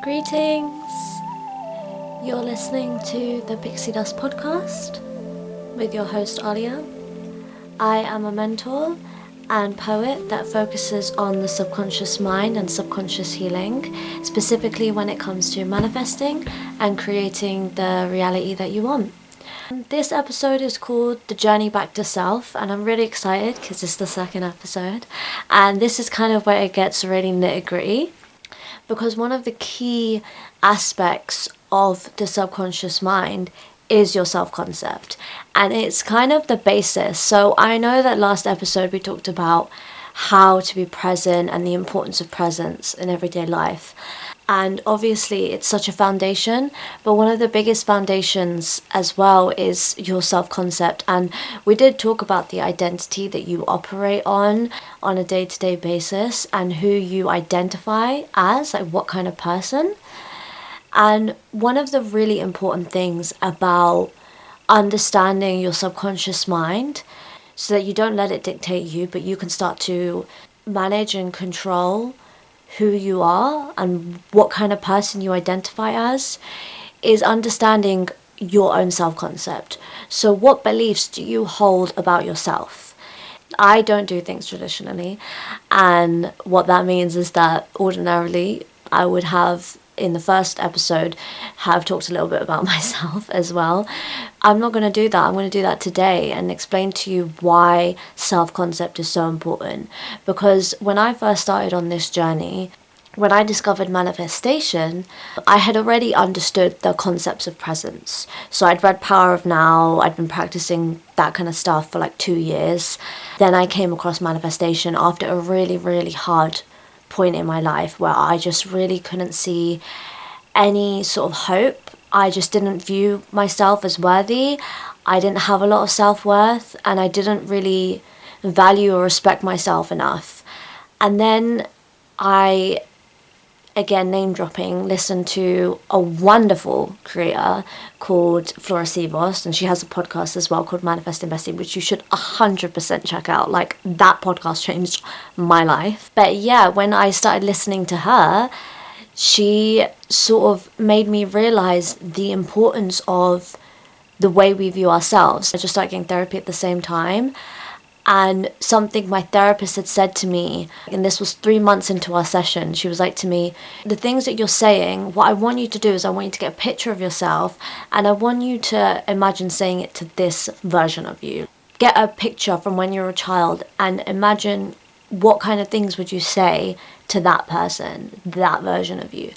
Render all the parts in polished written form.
Greetings! You're listening to the Pixie podcast with your host Alia. I am a mentor and poet that focuses on the subconscious mind and subconscious healing, specifically when it comes to manifesting and creating the reality that you want. This episode is called The Journey Back to Self, and I'm really excited because it's the second episode, and this is kind of where it gets really nitty-gritty, because one of the key aspects of the subconscious mind is your self-concept, and it's kind of the basis. So I know that last episode we talked about how to be present and the importance of presence in everyday life, and obviously it's such a foundation, but one of the biggest foundations as well is your self-concept. And we did talk about the identity that you operate on a day-to-day basis and who you identify as, like what kind of person. And one of the really important things about understanding your subconscious mind, so that you don't let it dictate you, but you can start to manage and control who you are and what kind of person you identify as, is understanding your own self-concept. So what beliefs do you hold about yourself? I don't do things traditionally, and what that means is that ordinarily I would have, in the first episode, have talked a little bit about myself as well. I'm not going to do that. I'm going to do that today and explain to you why self-concept is so important. Because when I first started on this journey, when I discovered manifestation, I had already understood the concepts of presence. So I'd read Power of Now, I'd been practicing that kind of stuff for like 2 years. Then I came across manifestation after a really, really hard point in my life where I just really couldn't see any sort of hope. I just didn't view myself as worthy. I didn't have a lot of self-worth, and I didn't really value or respect myself enough. And then I, again, name dropping, listened to a wonderful creator called Flora Sivos, and she has a podcast as well called Manifest Investing, which you should 100% check out. Like, that podcast changed my life. But yeah, when I started listening to her, she sort of made me realize the importance of the way we view ourselves. I just started getting therapy at the same time. And something my therapist had said to me, and this was 3 months into our session, she was like to me, the things that you're saying, what I want you to do is I want you to get a picture of yourself, and I want you to imagine saying it to this version of you. Get a picture from when you were a child and imagine what kind of things would you say to that person, that version of you.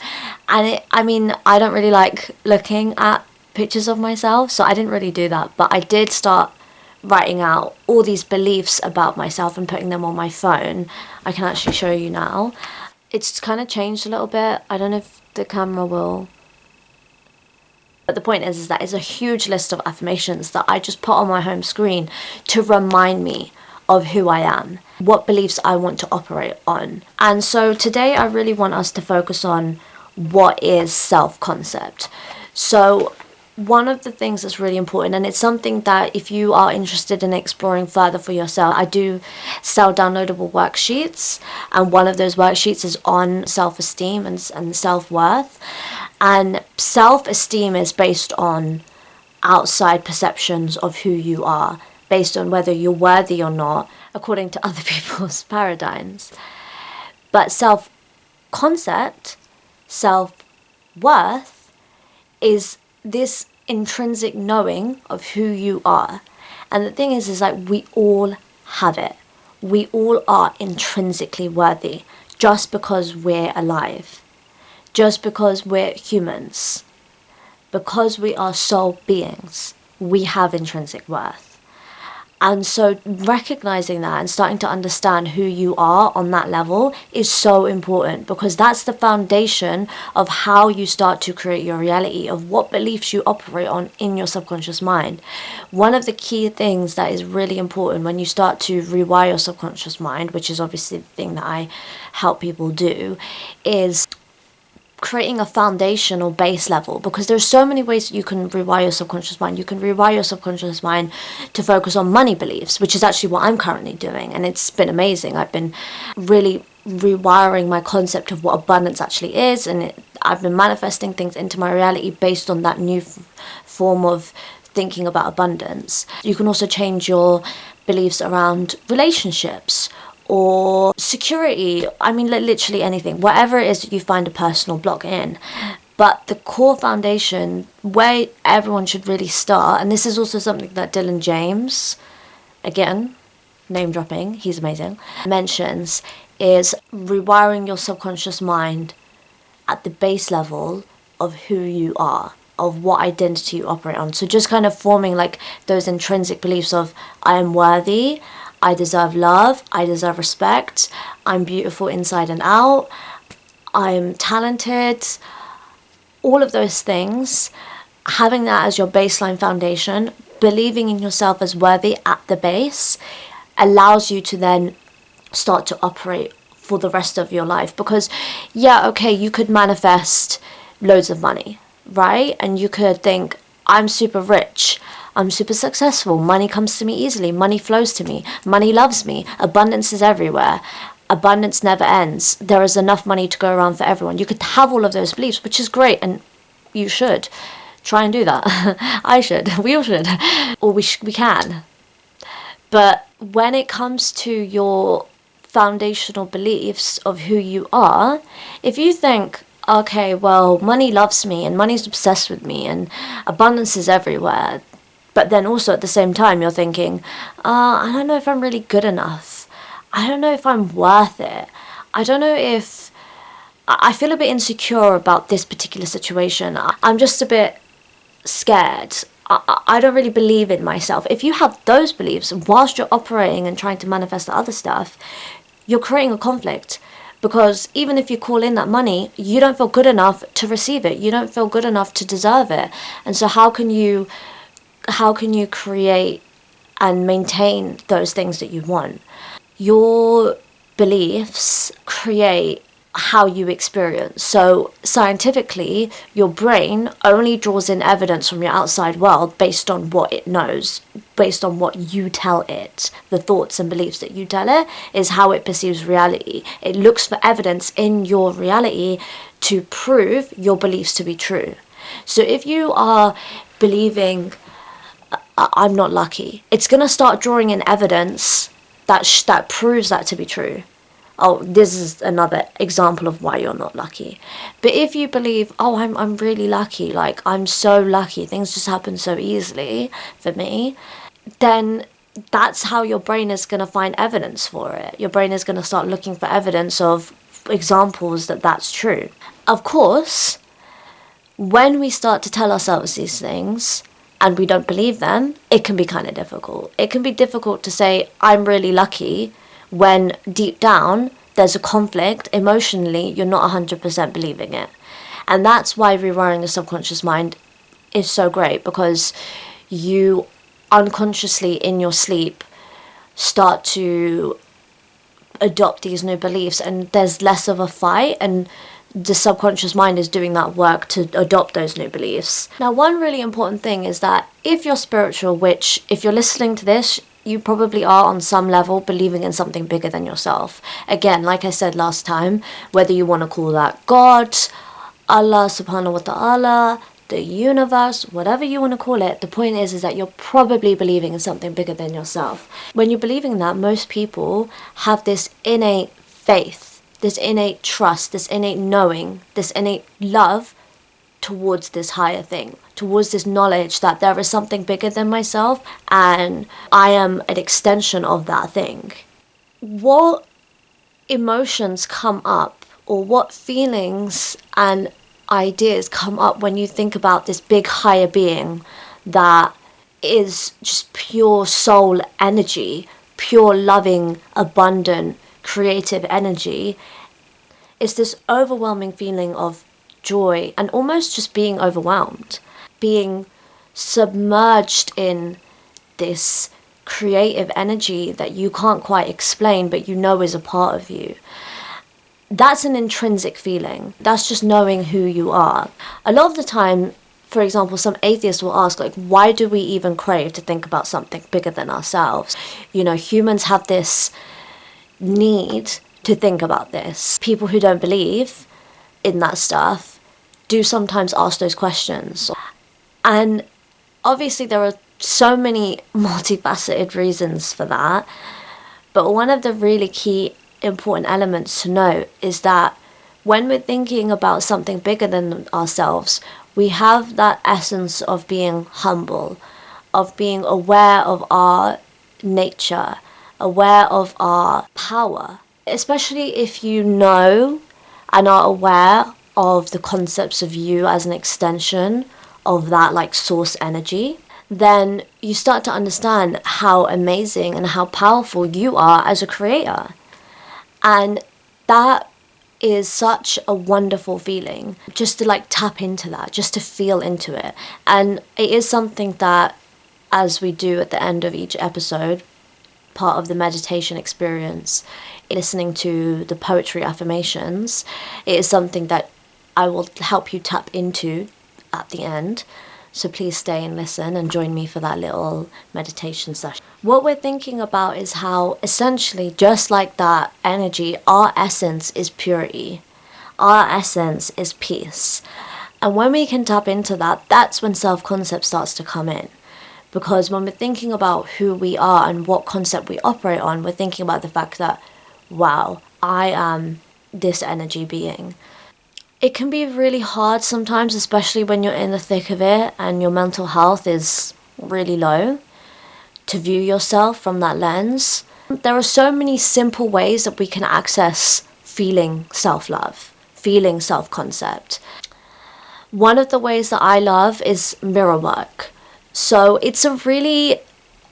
And I don't really like looking at pictures of myself, so I didn't really do that, but I did start writing out all these beliefs about myself and putting them on my phone. I can actually show you now. It's kind of changed a little bit. I don't know if the camera will. But the point is that it's a huge list of affirmations that I just put on my home screen to remind me of who I am, what beliefs I want to operate on. And so today I really want us to focus on what is self-concept. So one of the things that's really important, and it's something that if you are interested in exploring further for yourself, I do sell downloadable worksheets, and one of those worksheets is on self-esteem and self-worth. And self-esteem is based on outside perceptions of who you are, based on whether you're worthy or not, according to other people's paradigms. But self-concept, self-worth, is this intrinsic knowing of who you are. And the thing is like we all have it. We all are intrinsically worthy just because we're alive, just because we're humans, because we are soul beings. We have intrinsic worth. And so recognizing that and starting to understand who you are on that level is so important, because that's the foundation of how you start to create your reality, of what beliefs you operate on in your subconscious mind. One of the key things that is really important when you start to rewire your subconscious mind, which is obviously the thing that I help people do, is creating a foundation or base level, because there's so many ways that you can rewire your subconscious mind. You can rewire your subconscious mind to focus on money beliefs, which is actually what I'm currently doing, and it's been amazing. I've been really rewiring my concept of what abundance actually is, and I've been manifesting things into my reality based on that new form of thinking about abundance. You can also change your beliefs around relationships or security. I mean, literally anything, whatever it is that you find a personal block in. But the core foundation where everyone should really start, and this is also something that Dylan James, again, name dropping, he's amazing, mentions, is rewiring your subconscious mind at the base level of who you are, of what identity you operate on. So just kind of forming like those intrinsic beliefs of I am worthy, I deserve love, I deserve respect, I'm beautiful inside and out, I'm talented, all of those things. Having that as your baseline foundation, believing in yourself as worthy at the base, allows you to then start to operate for the rest of your life. Because yeah, okay, you could manifest loads of money, right? And you could think, I'm super rich, I'm super successful, money comes to me easily, money flows to me, money loves me, abundance is everywhere, abundance never ends, there is enough money to go around for everyone. You could have all of those beliefs, which is great, and you should try and do that. I should, we all should, or we can. But when it comes to your foundational beliefs of who you are, if you think, okay, well, money loves me and money's obsessed with me and abundance is everywhere, but then also at the same time you're thinking, I don't know if I'm really good enough, I don't know if I'm worth it, I don't know if I feel a bit insecure about this particular situation, I'm just a bit scared, I don't really believe in myself. If you have those beliefs whilst you're operating and trying to manifest the other stuff, you're creating a conflict. Because even if you call in that money, you don't feel good enough to receive it. You don't feel good enough to deserve it. And so how can you create and maintain those things that you want? Your beliefs create how you experience. So scientifically, your brain only draws in evidence from your outside world based on what it knows, based on what you tell it. The thoughts and beliefs that you tell it is how it perceives reality. It looks for evidence in your reality to prove your beliefs to be true. So if you are believing I'm not lucky, it's going to start drawing in evidence that proves that to be true. Oh, this is another example of why you're not lucky. But if you believe, oh, I'm really lucky, like I'm so lucky, things just happen so easily for me, then that's how your brain is going to find evidence for it. Your brain is going to start looking for evidence of examples that that's true. Of course, when we start to tell ourselves these things and we don't believe them, it can be kind of difficult. It can be difficult to say, I'm really lucky, when deep down there's a conflict, emotionally you're not 100% believing it. And that's why rewiring the subconscious mind is so great, because you unconsciously in your sleep start to adopt these new beliefs, and there's less of a fight, and the subconscious mind is doing that work to adopt those new beliefs. Now, one really important thing is that if you're spiritual, which if you're listening to this, you probably are on some level believing in something bigger than yourself. Again, like I said last time, whether you want to call that God, Allah subhanahu wa ta'ala, the universe, whatever you want to call it, the point is that you're probably believing in something bigger than yourself. When you're believing that, most people have this innate faith, this innate trust, this innate knowing, this innate love towards this higher thing, towards this knowledge that there is something bigger than myself and I am an extension of that thing. What emotions come up, or what feelings and ideas come up when you think about this big higher being that is just pure soul energy, pure loving, abundant, creative energy? It's this overwhelming feeling of joy and almost just being overwhelmed, being submerged in this creative energy that you can't quite explain but you know is a part of you. That's an intrinsic feeling. That's just knowing who you are. A lot of the time, for example, some atheists will ask, like, why do we even crave to think about something bigger than ourselves? You know, humans have this need to think about this. People who don't believe in that stuff do sometimes ask those questions. And obviously there are so many multifaceted reasons for that, but one of the really key important elements to note is that when we're thinking about something bigger than ourselves, we have that essence of being humble, of being aware of our nature, aware of our power, especially if you know and are aware of the concepts of you as an extension of that like source energy. Then you start to understand how amazing and how powerful you are as a creator. And that is such a wonderful feeling, just to like tap into that, just to feel into it. And it is something that, as we do at the end of each episode, part of the meditation experience, listening to the poetry affirmations, it is something that I will help you tap into at the end. So please stay and listen and join me for that little meditation session. What we're thinking about is how essentially, just like that energy, our essence is purity. Our essence is peace. And when we can tap into that, that's when self-concept starts to come in. Because when we're thinking about who we are and what concept we operate on, we're thinking about the fact that, wow, I am this energy being. It can be really hard sometimes, especially when you're in the thick of it and your mental health is really low, to view yourself from that lens. There are so many simple ways that we can access feeling self-love, feeling self-concept. One of the ways that I love is mirror work. So it's a really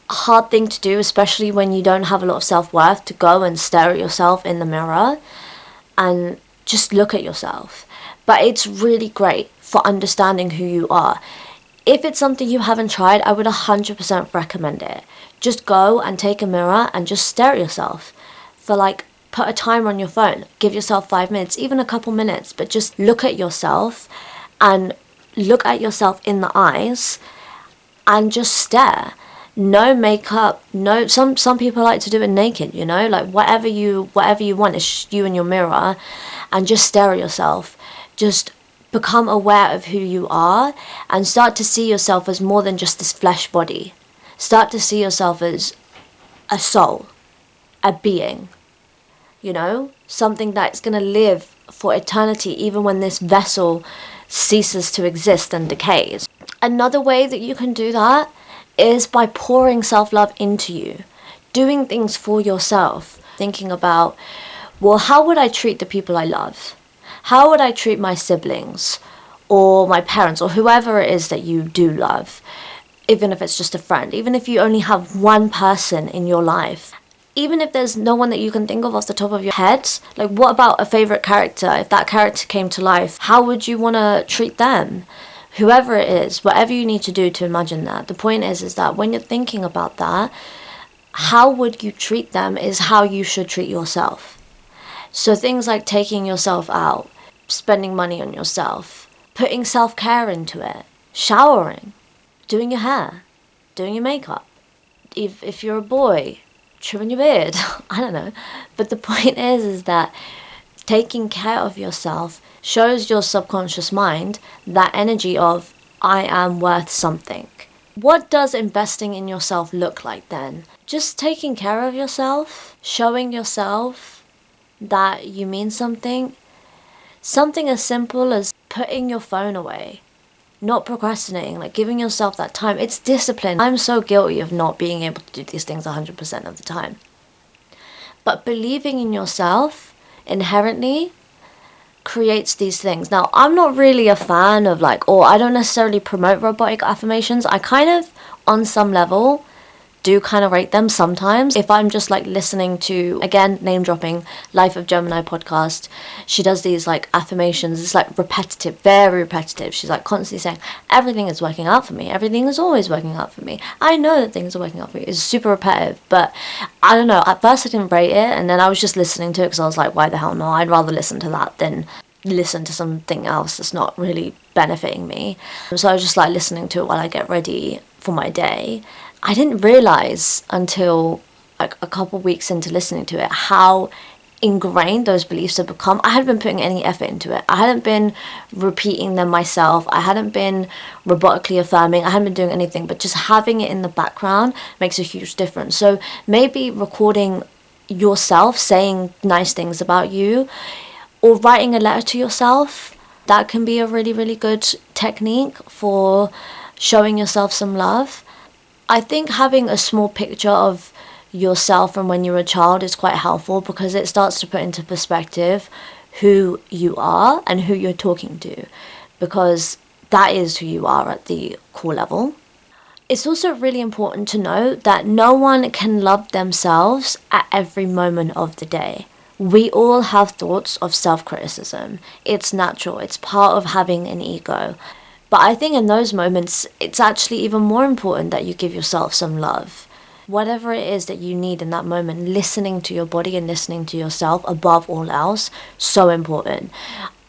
hard thing to do, especially when you don't have a lot of self-worth, to go and stare at yourself in the mirror and just look at yourself. But it's really great for understanding who you are. If it's something you haven't tried, I would 100% recommend it. Just go and take a mirror and just stare at yourself for like, put a timer on your phone. Give yourself 5 minutes, even a couple minutes, but just look at yourself and look at yourself in the eyes and just stare. No makeup, no, some people like to do it naked, you know, like whatever you want, is you and your mirror, and just stare at yourself. Just become aware of who you are and start to see yourself as more than just this flesh body. Start to see yourself as a soul, a being, you know, something that's going to live for eternity even when this vessel ceases to exist and decays. Another way that you can do that is by pouring self-love into you, doing things for yourself, thinking about, well, how would I treat the people I love? How would I treat my siblings or my parents or whoever it is that you do love, even if it's just a friend, even if you only have one person in your life, even if there's no one that you can think of off the top of your head, like what about a favorite character? If that character came to life, how would you want to treat them? Whoever it is, whatever you need to do to imagine that. The point is that when you're thinking about that, how would you treat them is how you should treat yourself. So things like taking yourself out, spending money on yourself, putting self-care into it, showering, doing your hair, doing your makeup. If you're a boy, trimming your beard, I don't know. But the point is that taking care of yourself shows your subconscious mind that energy of, I am worth something. What does investing in yourself look like then? Just taking care of yourself, showing yourself that you mean something. Something as simple as putting your phone away, not procrastinating, like giving yourself that time. It's discipline. I'm so guilty of not being able to do these things 100% of the time. But believing in yourself inherently creates these things. Now, I'm not really a fan of like, or I don't necessarily promote robotic affirmations. I kind of, on some level, do kind of rate them sometimes. If I'm just like listening to, again, name dropping, Life of Gemini podcast, she does these like affirmations. It's like repetitive, very repetitive. She's like constantly saying, everything is working out for me. Everything is always working out for me. I know that things are working out for me. It's super repetitive, but I don't know. At first I didn't rate it, and then I was just listening to it because I was like, why the hell no? I'd rather listen to that than listen to something else that's not really benefiting me. So I was just like listening to it while I get ready for my day. I didn't realize until like a couple weeks into listening to it how ingrained those beliefs have become, I hadn't been putting any effort into it. I hadn't been repeating them myself. I hadn't been robotically affirming. I hadn't been doing anything, but just having it in the background makes a huge difference. So maybe recording yourself saying nice things about you, or writing a letter to yourself, that can be a really, really good technique for showing yourself some love. I think having a small picture of yourself from when you were a child is quite helpful, because it starts to put into perspective who you are and who you're talking to, because that is who you are at the core level. It's also really important to know that no one can love themselves at every moment of the day. We all have thoughts of self-criticism. It's natural. It's part of having an ego. But I think in those moments, it's actually even more important that you give yourself some love. Whatever it is that you need in that moment, listening to your body and listening to yourself above all else, so important.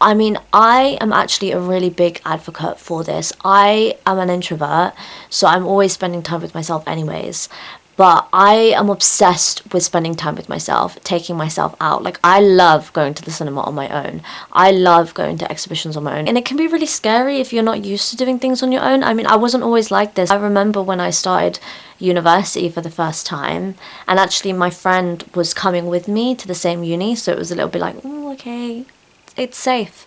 I mean, I am actually a really big advocate for this. I am an introvert, so I'm always spending time with myself anyways. But I am obsessed with spending time with myself, taking myself out. Like, I love going to the cinema on my own. I love going to exhibitions on my own. And it can be really scary if you're not used to doing things on your own. I mean, I wasn't always like this. I remember when I started university for the first time, and actually my friend was coming with me to the same uni, so it was a little bit like, oh, okay, it's safe.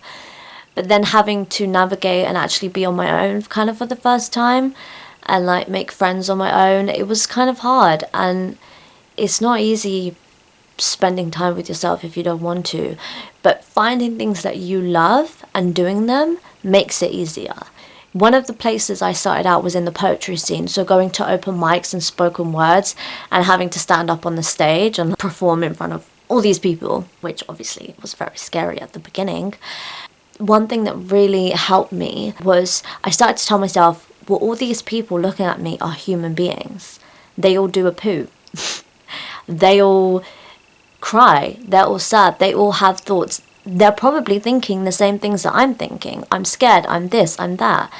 But then having to navigate and actually be on my own kind of for the first time, and like make friends on my own, it was kind of hard. And it's not easy spending time with yourself if you don't want to, but finding things that you love and doing them makes it easier. One of the places I started out was in the poetry scene, so going to open mics and spoken words and having to stand up on the stage and perform in front of all these people, which obviously was very scary at the beginning. One thing that really helped me was I started to tell myself, well, all these people looking at me are human beings. They all do a poo. They all cry. They're all sad. They all have thoughts. They're probably thinking the same things that I'm thinking. I'm scared. I'm this. I'm that.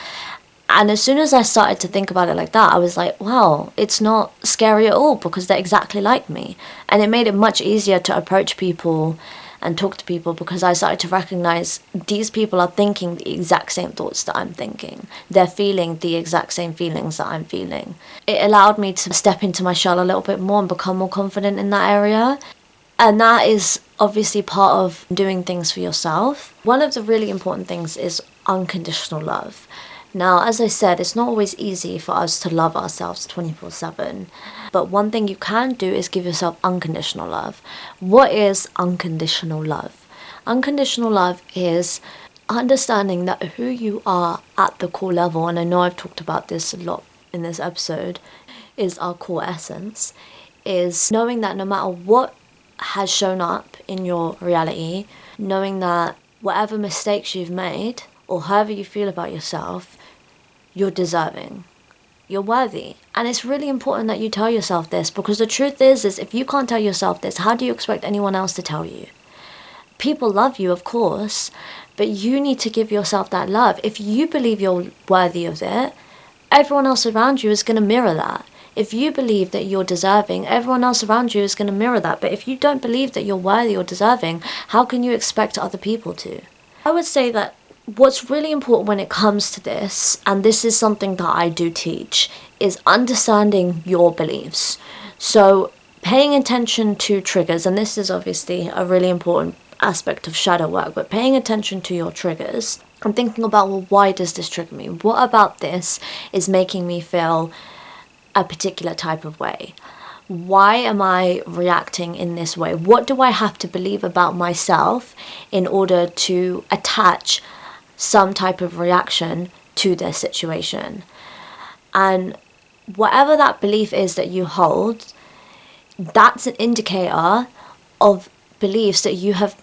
And as soon as I started to think about it like that, I was like, wow, it's not scary at all, because they're exactly like me. And it made it much easier to approach people and talk to people, because I started to recognize these people are thinking the exact same thoughts that I'm thinking. They're feeling the exact same feelings that I'm feeling. It allowed me to step into my shell a little bit more and become more confident in that area. And that is obviously part of doing things for yourself. One of the really important things is unconditional love. Now, as I said, it's not always easy for us to love ourselves 24/7. But one thing you can do is give yourself unconditional love. What is unconditional love? Unconditional love is understanding that who you are at the core level, and I know I've talked about this a lot in this episode, is our core essence, is knowing that no matter what has shown up in your reality, knowing that whatever mistakes you've made, or however you feel about yourself, you're deserving. You're worthy. And it's really important that you tell yourself this, because the truth is if you can't tell yourself this, how do you expect anyone else to tell you? People love you, of course, but you need to give yourself that love. If you believe you're worthy of it, everyone else around you is going to mirror that. If you believe that you're deserving, everyone else around you is going to mirror that. But if you don't believe that you're worthy or deserving, how can you expect other people to? I would say that what's really important when it comes to this, and this is something that I do teach, is understanding your beliefs. So paying attention to triggers, and this is obviously a really important aspect of shadow work, but paying attention to your triggers and thinking about, well, why does this trigger me? What about this is making me feel a particular type of way? Why am I reacting in this way? What do I have to believe about myself in order to attach some type of reaction to this situation? And whatever that belief is that you hold, that's an indicator of beliefs that you have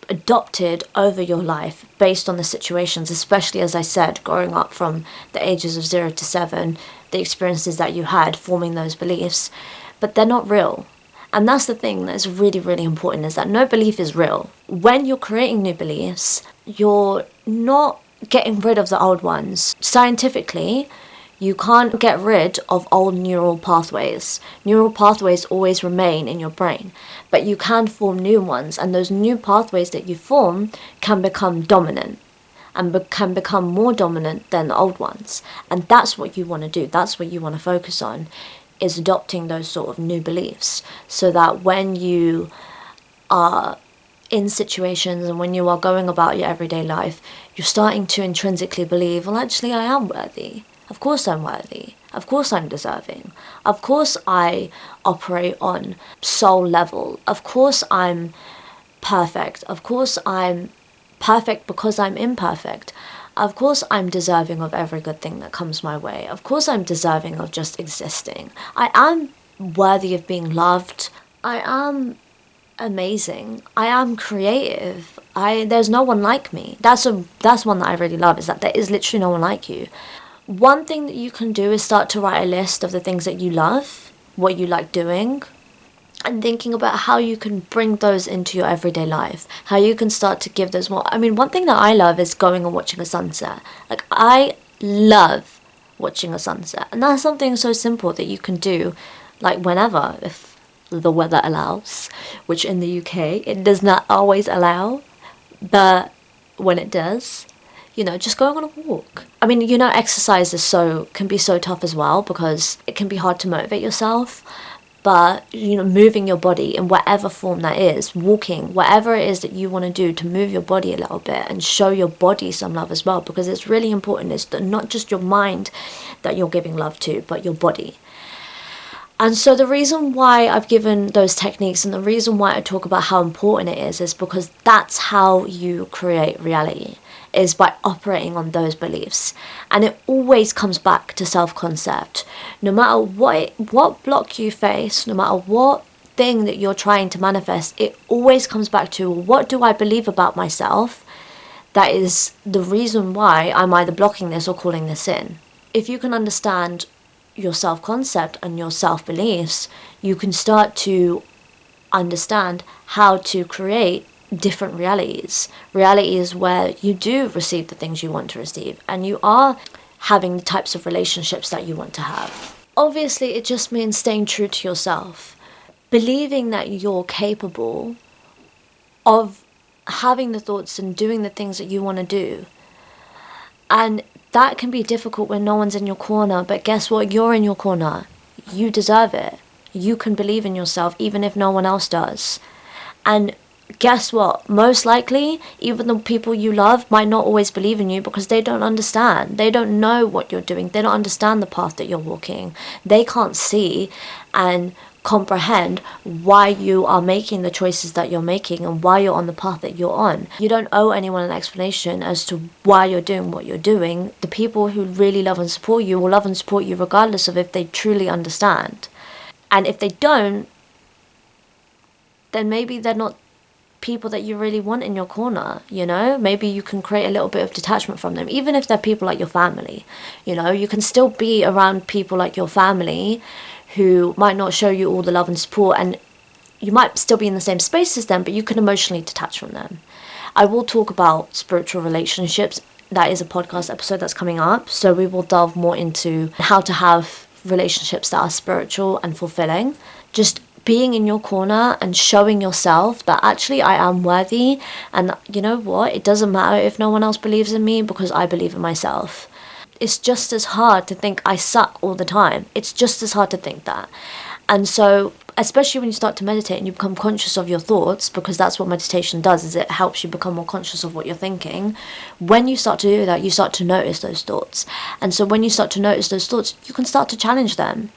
adopted over your life based on the situations, especially, as I said, growing up from the ages of 0 to 7, the experiences that you had forming those beliefs, but they're not real. And that's the thing that's really, really important, is that no belief is real. When you're creating new beliefs, you're not getting rid of the old ones. Scientifically, You can't get rid of old neural pathways. Neural pathways always remain in your brain, but you can form new ones, and those new pathways that you form can become dominant and can become more dominant than the old ones. And that's what you want to do. That's what you want to focus on, is adopting those sort of new beliefs, so that when you are in situations and when you are going about your everyday life, you're starting to intrinsically believe, well, actually, I am worthy. Of course I'm worthy. Of course I'm deserving. Of course I operate on soul level. Of course I'm perfect. Of course I'm perfect because I'm imperfect. Of course I'm deserving of every good thing that comes my way. Of course I'm deserving of just existing. I am worthy of being loved. I am amazing. I am creative. There's no one like me. That's one that I really love, is that there is literally no one like you. One thing that you can do is start to write a list of the things that you love, what you like doing, and thinking about how you can bring those into your everyday life, how you can start to give those more. I mean, one thing that I love is going and watching a sunset. Like, I love watching a sunset, and that's something so simple that you can do, like, whenever, if the weather allows, which in the UK it does not always allow, but when it does, just going on a walk. I mean, exercise can be so tough as well, because it can be hard to motivate yourself. But, moving your body in whatever form that is, walking, whatever it is that you want to do to move your body a little bit and show your body some love as well, because it's really important. It's not just your mind that you're giving love to, but your body. And so the reason why I've given those techniques, and the reason why I talk about how important it is because that's how you create reality, is by operating on those beliefs. And it always comes back to self-concept. No matter what block you face, no matter what thing that you're trying to manifest, it always comes back to, what do I believe about myself that is the reason why I'm either blocking this or calling this in. If you can understand your self-concept and your self-beliefs, you can start to understand how to create different realities where you do receive the things you want to receive, and you are having the types of relationships that you want to have. Obviously, it just means staying true to yourself, believing that you're capable of having the thoughts and doing the things that you want to do. And that can be difficult when no one's in your corner, but guess what? You're in your corner. You deserve it. You can believe in yourself even if no one else does. And guess what? Most likely, even the people you love might not always believe in you, because they don't understand. They don't know what you're doing. They don't understand the path that you're walking. They can't see and comprehend why you are making the choices that you're making and why you're on the path that you're on. You don't owe anyone an explanation as to why you're doing what you're doing. The people who really love and support you will love and support you regardless of if they truly understand. And if they don't, then maybe they're not people that you really want in your corner. Maybe you can create a little bit of detachment from them, even if they're people like your family. You can still be around people like your family who might not show you all the love and support, and you might still be in the same space as them, but you can emotionally detach from them. I will talk about spiritual relationships. That is a podcast episode that's coming up, so we will delve more into how to have relationships that are spiritual and fulfilling. Just being in your corner and showing yourself that actually I am worthy, and you know what, it doesn't matter if no one else believes in me because I believe in myself. It's just as hard to think I suck all the time. It's just as hard to think that. And so, especially when you start to meditate and you become conscious of your thoughts, because that's what meditation does, is it helps you become more conscious of what you're thinking. When you start to do that, you start to notice those thoughts. And so when you start to notice those thoughts, you can start to challenge them.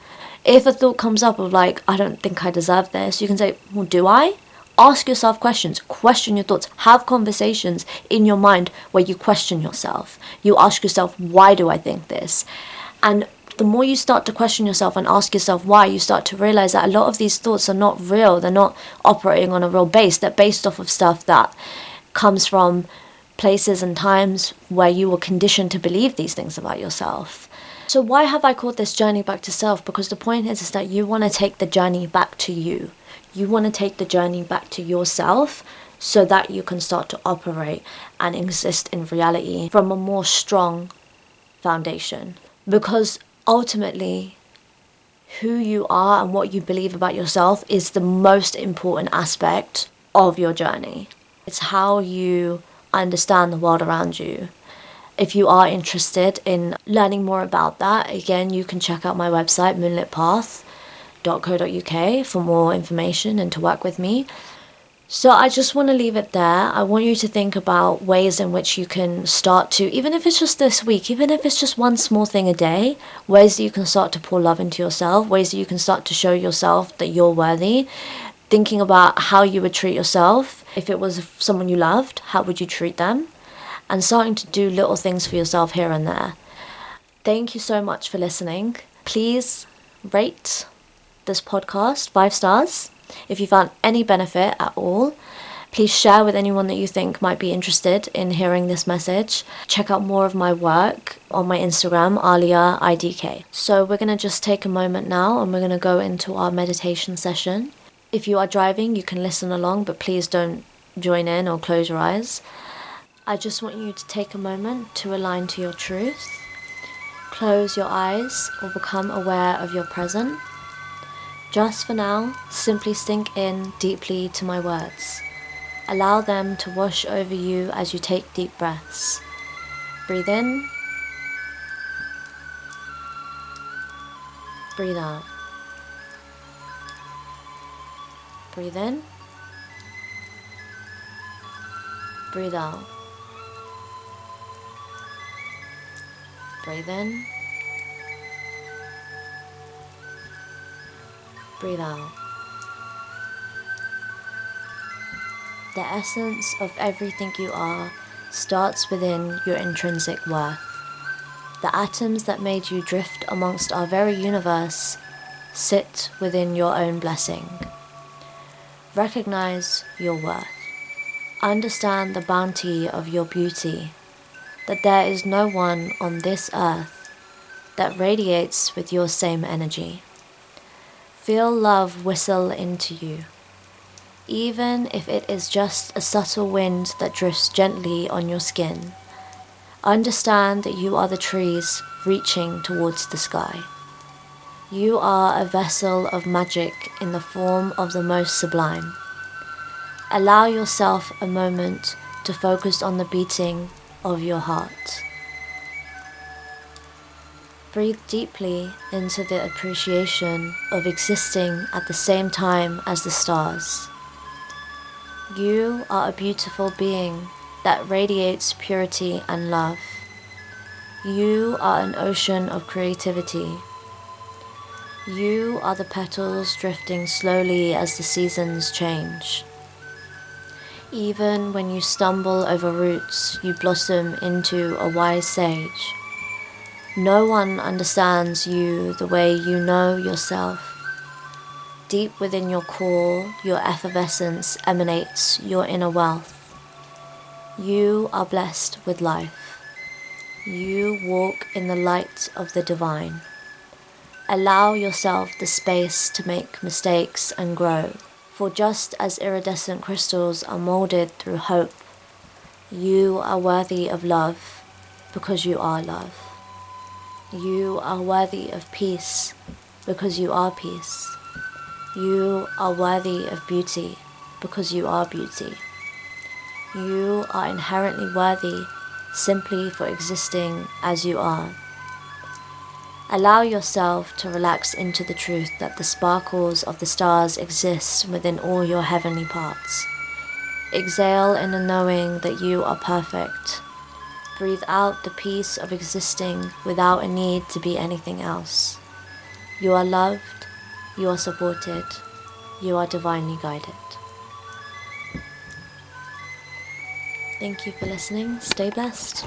If a thought comes up of like, I don't think I deserve this, you can say, well, do I? Ask yourself questions, question your thoughts, have conversations in your mind where you question yourself. You ask yourself, why do I think this? And the more you start to question yourself and ask yourself why, you start to realize that a lot of these thoughts are not real. They're not operating on a real base. They're based off of stuff that comes from places and times where you were conditioned to believe these things about yourself. So why have I called this journey back to self? Because the point is that you want to take the journey back to you. You want to take the journey back to yourself so that you can start to operate and exist in reality from a more strong foundation. Because ultimately, who you are and what you believe about yourself is the most important aspect of your journey. It's how you understand the world around you. If you are interested in learning more about that, again, you can check out my website, moonlitpath.co.uk, for more information and to work with me. So I just want to leave it there. I want you to think about ways in which you can start to, even if it's just this week, even if it's just one small thing a day, ways that you can start to pour love into yourself, ways that you can start to show yourself that you're worthy. Thinking about how you would treat yourself. If it was someone you loved, how would you treat them? And starting to do little things for yourself here and there. Thank you so much for listening. Please rate this podcast 5 stars. If you found any benefit at all, please share with anyone that you think might be interested in hearing this message. Check out more of my work on my Instagram, AliaIDK. So we're going to just take a moment now and we're going to go into our meditation session. If you are driving, you can listen along, but please don't join in or close your eyes. I just want you to take a moment to align to your truth. Close your eyes or become aware of your present. Just for now, simply sink in deeply to my words. Allow them to wash over you as you take deep breaths. Breathe in. Breathe out. Breathe in. Breathe out. Breathe in. Breathe out. The essence of everything you are starts within your intrinsic worth. The atoms that made you drift amongst our very universe sit within your own blessing. Recognize your worth. Understand the bounty of your beauty, that there is no one on this earth that radiates with your same energy. Feel love whistle into you, even if it is just a subtle wind that drifts gently on your skin. Understand that you are the trees reaching towards the sky. You are a vessel of magic in the form of the most sublime. Allow yourself a moment to focus on the beating of your heart. Breathe deeply into the appreciation of existing at the same time as the stars. You are a beautiful being that radiates purity and love. You are an ocean of creativity. You are the petals drifting slowly as the seasons change. Even when you stumble over roots, you blossom into a wise sage. No one understands you the way you know yourself. Deep within your core, your effervescence emanates your inner wealth. You are blessed with life. You walk in the light of the divine. Allow yourself the space to make mistakes and grow. For just as iridescent crystals are molded through hope, you are worthy of love because you are love. You are worthy of peace because you are peace. You are worthy of beauty because you are beauty. You are inherently worthy simply for existing as you are. Allow yourself to relax into the truth that the sparkles of the stars exist within all your heavenly parts. Exhale in the knowing that you are perfect. Breathe out the peace of existing without a need to be anything else. You are loved, you are supported, you are divinely guided. Thank you for listening. Stay blessed.